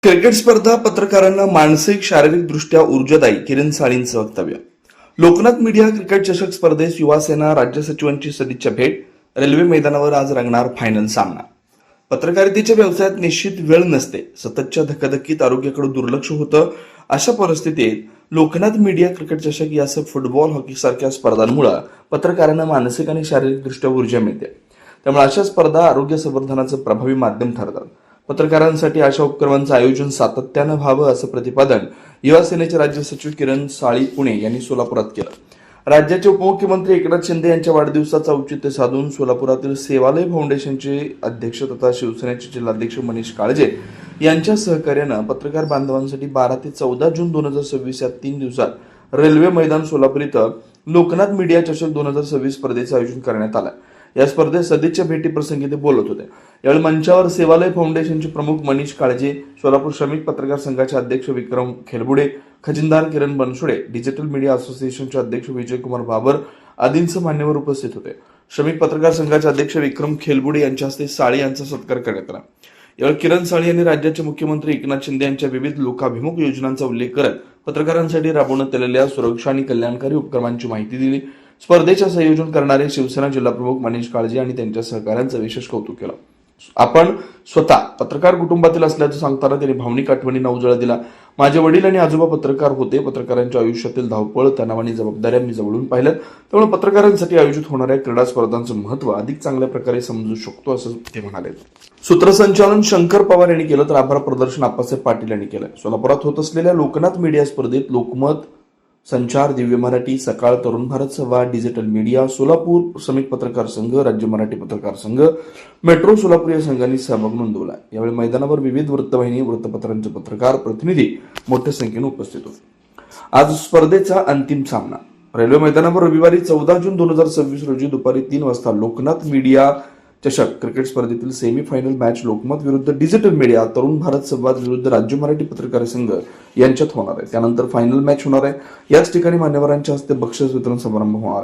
Cricket स्पर्धा पत्रकारांना मानसिक शारीरिक दृष्ट्या ऊर्जादायी, किरण साळींचं वक्तव्य. लोकनाथ मीडिया क्रिकेट चषक स्पर्धेस युवा सेना राज्य सचिवांची सदिच्छा भेट. रेल्वे मैदानावर आज रंगणार फायनल सामना. पत्रकारितेच्या व्यवसायात निश्चित वेळ नसते. सततच्या धकाधकीत आरोग्याकडे दुर्लक्ष होतं. अशा परिस्थितीत लोकनाथ मीडिया क्रिकेट चषक यासह फुटबॉल, हॉकी सारख्या स्पर्धांमुळे पत्रकारांना मानसिक आणि शारीरिक दृष्ट्या ऊर्जा मिळते. त्यामुळे अशा स्पर्धा आरोग्य संवर्धनाचं प्रभावी माध्यम ठरतात. पत्रकारांसाठी अशा उपक्रमांचं आयोजन सातत्यानं व्हावं असं प्रतिपादन युवा सेनेचे राज्य सचिव किरण साळी पुणे यांनी सोलापुरात केलं. राज्याचे उपमुख्यमंत्री एकनाथ शिंदे यांच्या वाढदिवसाचं औचित्य साधून सोलापुरातील सेवालय फाउंडेशनचे अध्यक्ष तथा शिवसेनेचे जिल्हाध्यक्ष मनीष काळजे यांच्या सहकार्यानं पत्रकार बांधवांसाठी 12 ते 14 जून 2026 या 3 दिवसात रेल्वे मैदान सोलापूर इथं लोकनाथ मीडिया चषक 2026 स्पर्धेचं आयोजन करण्यात आलं. या स्पर्धेत सदिच्छा भेटीप्रसंगी ते बोलत होते. यावेळी मंचावर सेवालय फाउंडेशनचे प्रमुख मनीष काळजे, सोलापूर श्रमिक पत्रकार संघाचे अध्यक्ष विक्रम खेलबुडे, खजिनदार किरण बनसोडे, डिजिटल मीडिया असोसिएशनचे अध्यक्ष विजयकुमार बाबर आदींसह मान्यवर उपस्थित होते. श्रमिक पत्रकार संघाचे अध्यक्ष विक्रम खेलबुडे यांच्या हस्ते साळी यांचा सत्कार करण्यात आला. यावेळी किरण साळी यांनी राज्याचे मुख्यमंत्री एकनाथ शिंदे यांच्या विविध लोकाभिमुख योजनांचा उल्लेख करत पत्रकारांसाठी राबवण्यात आलेल्या सुरक्षा आणि कल्याणकारी उपक्रमांची माहिती दिली. स्पर्धेचे संयोजन करणारे शिवसेना जिल्हाप्रमुख मनीष काळजे आणि त्यांच्या सहकाऱ्यांचं विशेष कौतुक केलं. आपण स्वतः पत्रकार कुटुंबातील असल्याचं सांगताना त्यांनी भावनिक आठवणींना उजाळा दिला. माझे वडील आणि आजोबा पत्रकार होते. पत्रकारांच्या आयुष्यातील धावपळ, तणाव आणि जबाबदाऱ्या मी जवळून पाहिल्यात. त्यामुळे पत्रकारांसाठी आयोजित होणाऱ्या क्रीडा स्पर्धांचं महत्त्व अधिक चांगल्या प्रकारे समजू शकतो असं ते म्हणाले. सूत्रसंचालन शंकर पवार यांनी केलं तर आभार प्रदर्शन आप्पासाहेब पाटील यांनी केलं. सोलापुरात होत असलेल्या लोकनाथ मीडिया स्पर्धेत लोकमत, संचार, दिव्य मराठी, सकाळ, तरुण भारत संवाद, डिजिटल मीडिया, सोलापूर श्रमिक पत्रकार संघ, राज्य मराठी पत्रकार संघ, मेट्रो सोलापूर या संघांनी सहभाग नोंदवला. यावेळी मैदानावर विविध वृत्तवाहिनी, वृत्तपत्रांचे पत्रकार प्रतिनिधी मोठ्या संख्येने उपस्थित होते. आज स्पर्धेचा अंतिम सामना. रेल्वे मैदानावर रविवारी 14 जून 2026 रोजी दुपारी 3 वाजता लोकनाथ मीडिया चषक क्रिकेट स्पर्धेतील सेमी फायनल मॅच लोकमत विरुद्ध डिजिटल मीडिया, तरुण भारत संवाद विरुद्ध राज्य मराठी पत्रकार संघ यांच्यात होणार आहे. त्यानंतर फायनल मॅच होणार आहे. याच ठिकाणी मान्यवरांच्या हस्ते बक्षीस वितरण समारंभ होणार आहे.